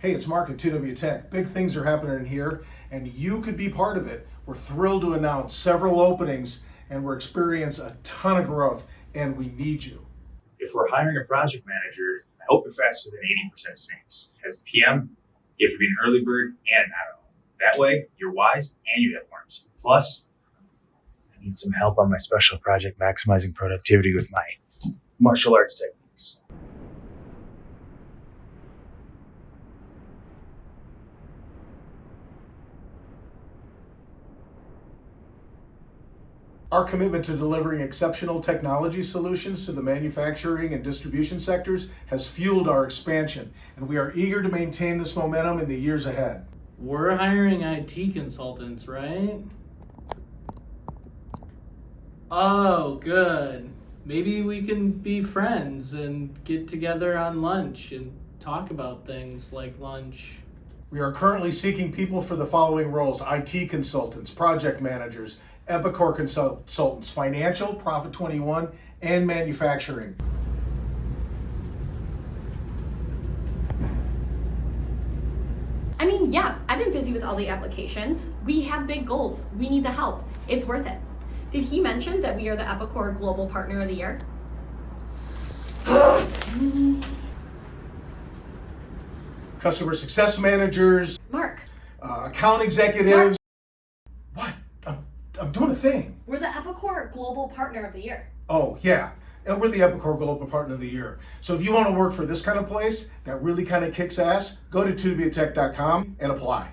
Hey, it's Mark at 2W Tech. Big things are happening here, and you could be part of it. We're thrilled to announce several openings, and we're experiencing a ton of growth, and we need you. If we're hiring a project manager, I hope you're faster than 80% snaps. As a PM, you have to be an early bird and not all. That way, you're wise and you have worms. Plus, I need some help on my special project maximizing productivity with my martial arts techniques. Our commitment to delivering exceptional technology solutions to the manufacturing and distribution sectors has fueled our expansion, and we are eager to maintain this momentum in the years ahead. We're hiring IT consultants, right? Oh, good. Maybe we can be friends and get together on lunch and talk about things like lunch. We are currently seeking people for the following roles: IT consultants, project managers, Epicor consultants, financial, Profit 21, and manufacturing. I mean, yeah, I've been busy with all the applications. We have big goals. We need the help. It's worth it. Did he mention that we are the Epicor Global Partner of the Year? Customer success managers, Mark, account executives. What? I'm doing a thing. we're the Epicor Global Partner of the Year. Oh, yeah. And we're the Epicor Global Partner of the Year. So if you want to work for this kind of place that really kind of kicks ass, go to 2wtech.com and apply.